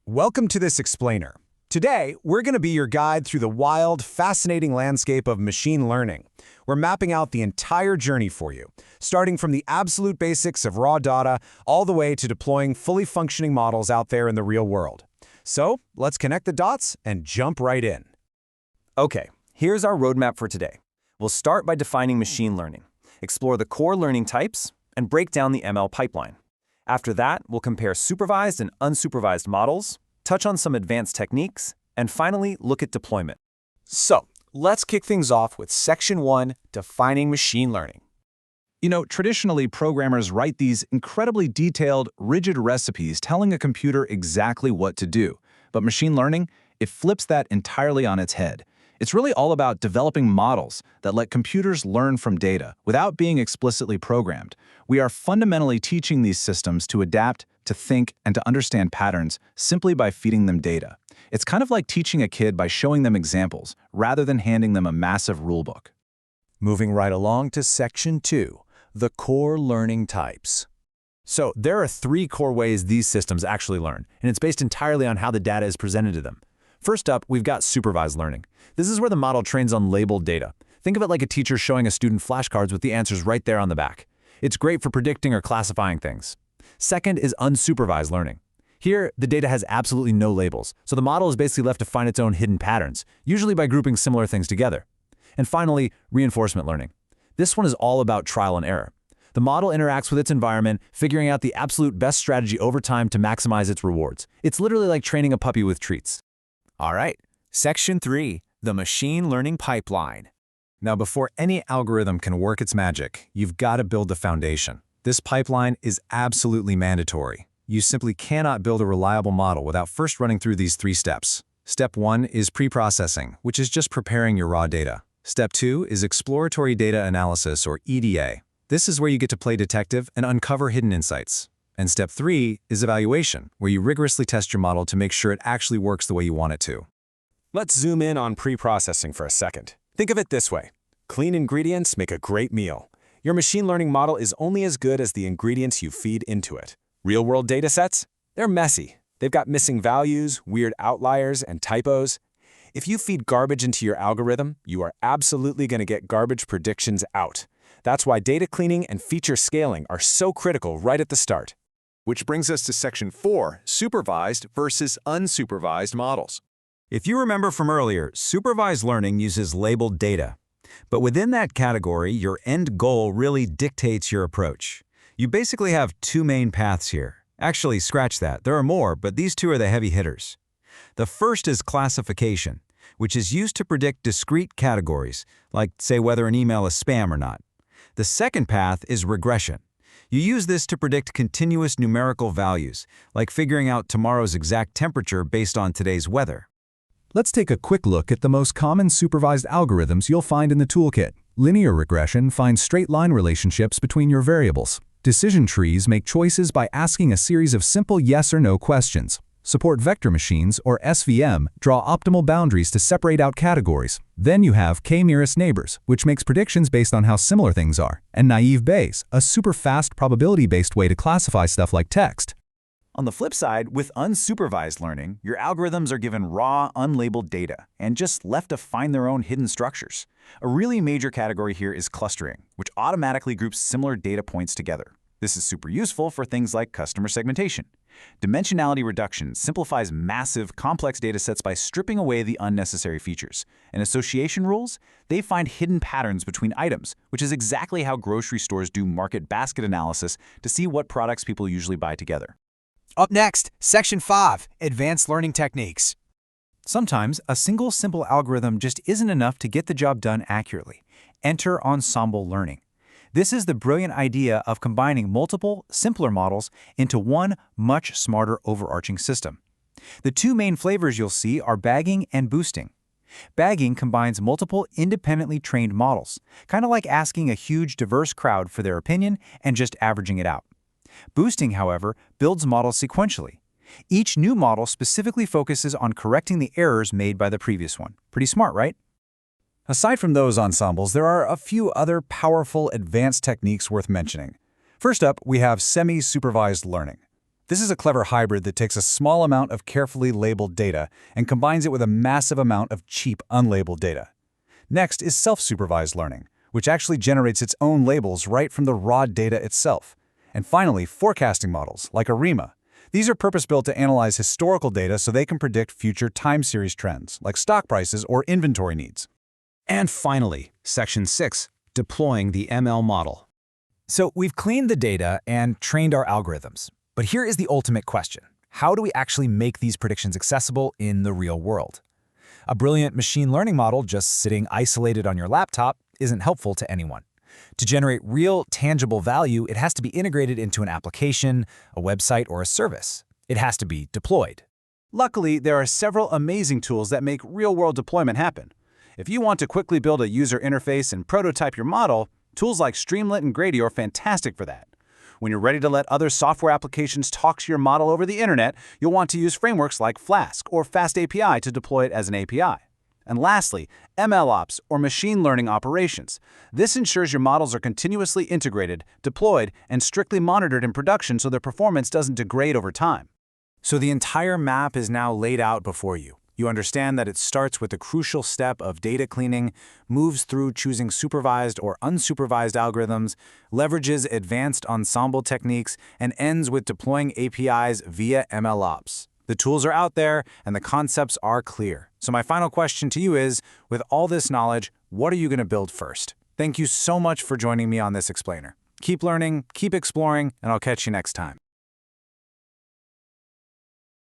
Welcome to this explainer. Today, we're going to be your guide through the wild, fascinating landscape of machine learning. We're mapping out the entire journey for you, starting from the absolute basics of raw data all the way to deploying fully functioning models out there in the real world. So, let's connect the dots and jump right in. Okay, here's our roadmap for today. We'll start by defining machine learning, explore the core learning types, and break down the ML pipeline. After that, we'll compare supervised and unsupervised models, touch on some advanced techniques, and finally look at deployment. So, let's kick things off with Section 1, Defining Machine Learning. Traditionally, programmers write these incredibly detailed, rigid recipes telling a computer exactly what to do. But machine learning, it flips that entirely on its head. It's really all about developing models that let computers learn from data without being explicitly programmed. We are fundamentally teaching these systems to adapt, to think, and to understand patterns simply by feeding them data. It's kind of like teaching a kid by showing them examples, rather than handing them a massive rulebook. Moving right along to Section 2, the core learning types. So, there are three core ways these systems actually learn, and it's based entirely on how the data is presented to them. First up, we've got supervised learning. This is where the model trains on labeled data. Think of it like a teacher showing a student flashcards with the answers right there on the back. It's great for predicting or classifying things. Second is unsupervised learning. Here, the data has absolutely no labels, so the model is basically left to find its own hidden patterns, usually by grouping similar things together. And finally, reinforcement learning. This one is all about trial and error. The model interacts with its environment, figuring out the absolute best strategy over time to maximize its rewards. It's literally like training a puppy with treats. All right, Section 3, the machine learning pipeline. Now, before any algorithm can work its magic, you've got to build the foundation. This pipeline is absolutely mandatory. You simply cannot build a reliable model without first running through these three steps. Step 1 is pre-processing, which is just preparing your raw data. Step 2 is exploratory data analysis, or EDA. This is where you get to play detective and uncover hidden insights. And Step 3 is evaluation, where you rigorously test your model to make sure it actually works the way you want it to. Let's zoom in on pre-processing for a second. Think of it this way. Clean ingredients make a great meal. Your machine learning model is only as good as the ingredients you feed into it. Real-world data sets? They're messy. They've got missing values, weird outliers, and typos. If you feed garbage into your algorithm, you are absolutely going to get garbage predictions out. That's why data cleaning and feature scaling are so critical right at the start. Which brings us to Section 4, supervised versus unsupervised models. If you remember from earlier, supervised learning uses labeled data. But within that category, your end goal really dictates your approach. You basically have two main paths here. Actually, scratch that. There are more, but these two are the heavy hitters. The first is classification, which is used to predict discrete categories, like, say, whether an email is spam or not. The second path is regression. You use this to predict continuous numerical values, like figuring out tomorrow's exact temperature based on today's weather. Let's take a quick look at the most common supervised algorithms you'll find in the toolkit. Linear regression finds straight-line relationships between your variables. Decision trees make choices by asking a series of simple yes or no questions. Support vector machines, or SVM, draw optimal boundaries to separate out categories. Then you have k-nearest neighbors, which makes predictions based on how similar things are, and naive Bayes, a super fast probability-based way to classify stuff like text. On the flip side, with unsupervised learning, your algorithms are given raw, unlabeled data and just left to find their own hidden structures. A really major category here is clustering, which automatically groups similar data points together. This is super useful for things like customer segmentation. Dimensionality reduction simplifies massive, complex datasets by stripping away the unnecessary features. And association rules? They find hidden patterns between items, which is exactly how grocery stores do market basket analysis to see what products people usually buy together. Up next, Section 5, advanced learning techniques. Sometimes, a single simple algorithm just isn't enough to get the job done accurately. Enter ensemble learning. This is the brilliant idea of combining multiple, simpler models into one much smarter overarching system. The two main flavors you'll see are bagging and boosting. Bagging combines multiple independently trained models, kind of like asking a huge diverse crowd for their opinion and just averaging it out. Boosting, however, builds models sequentially. Each new model specifically focuses on correcting the errors made by the previous one. Pretty smart, right? Aside from those ensembles, there are a few other powerful advanced techniques worth mentioning. First up, we have semi-supervised learning. This is a clever hybrid that takes a small amount of carefully labeled data and combines it with a massive amount of cheap, unlabeled data. Next is self-supervised learning, which actually generates its own labels right from the raw data itself. And finally, forecasting models, like ARIMA. These are purpose-built to analyze historical data so they can predict future time series trends, like stock prices or inventory needs. And finally, Section 6, deploying the ML model. So we've cleaned the data and trained our algorithms. But here is the ultimate question. How do we actually make these predictions accessible in the real world? A brilliant machine learning model just sitting isolated on your laptop isn't helpful to anyone. To generate real, tangible value, it has to be integrated into an application, a website, or a service. It has to be deployed. Luckily, there are several amazing tools that make real-world deployment happen. If you want to quickly build a user interface and prototype your model, tools like Streamlit and Grady are fantastic for that. When you're ready to let other software applications talk to your model over the internet, you'll want to use frameworks like Flask or FastAPI to deploy it as an API. And lastly, MLOps, or machine learning operations. This ensures your models are continuously integrated, deployed, and strictly monitored in production so their performance doesn't degrade over time. So the entire map is now laid out before you. You understand that it starts with the crucial step of data cleaning, moves through choosing supervised or unsupervised algorithms, leverages advanced ensemble techniques, and ends with deploying APIs via MLOps. The tools are out there, and the concepts are clear. So my final question to you is, with all this knowledge, what are you going to build first? Thank you so much for joining me on this explainer. Keep learning, keep exploring, and I'll catch you next time.